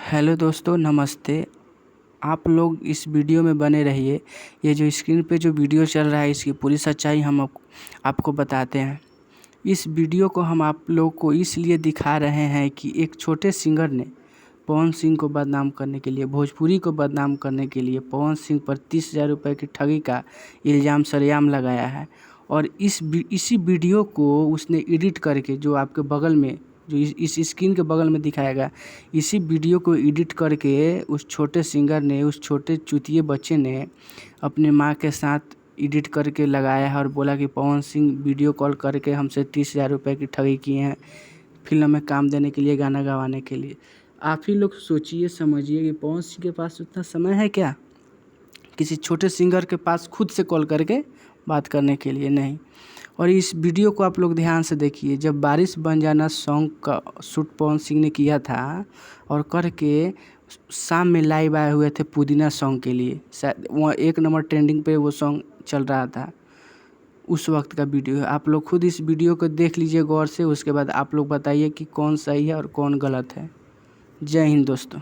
Hello दोस्तों, नमस्ते। आप लोग इस वीडियो में बने रहिए। ये जो स्क्रीन पे जो वीडियो चल रहा है इसकी पूरी सच्चाई हम आपको बताते हैं। इस वीडियो को हम आप लोग को इसलिए दिखा रहे हैं कि एक छोटे सिंगर ने पवन सिंह को बदनाम करने के लिए, भोजपुरी को बदनाम करने के लिए पवन सिंह पर 30,000 रुपये की ठगी का इल्ज़ाम सरेआम लगाया है। और इसी वीडियो को उसने एडिट करके, जो आपके बगल में, जो इस स्क्रीन के बगल में दिखाएगा, इसी वीडियो को एडिट करके उस छोटे सिंगर ने, उस छोटे चूतिए बच्चे ने अपने माँ के साथ एडिट करके लगाया है और बोला कि पवन सिंह वीडियो कॉल करके हमसे 30,000 रुपये की ठगी किए हैं फिल्म में काम देने के लिए, गाना गवाने के लिए। आप ही लोग सोचिए, समझिए कि पवन सिंह के पास उतना समय है क्या किसी छोटे सिंगर के पास खुद से कॉल करके बात करने के लिए? नहीं। और इस वीडियो को आप लोग ध्यान से देखिए। जब बारिश बन जाना सॉन्ग का शूट पवन सिंह ने किया था और करके शाम में लाइव आए हुए थे पुदीना सॉन्ग के लिए, शायद वहाँ 1 नंबर ट्रेंडिंग पे वो सॉन्ग चल रहा था। उस वक्त का वीडियो है। आप लोग खुद इस वीडियो को देख लीजिए गौर से, उसके बाद आप लोग बताइए कि कौन सही है और कौन गलत है। जय हिंद दोस्तों।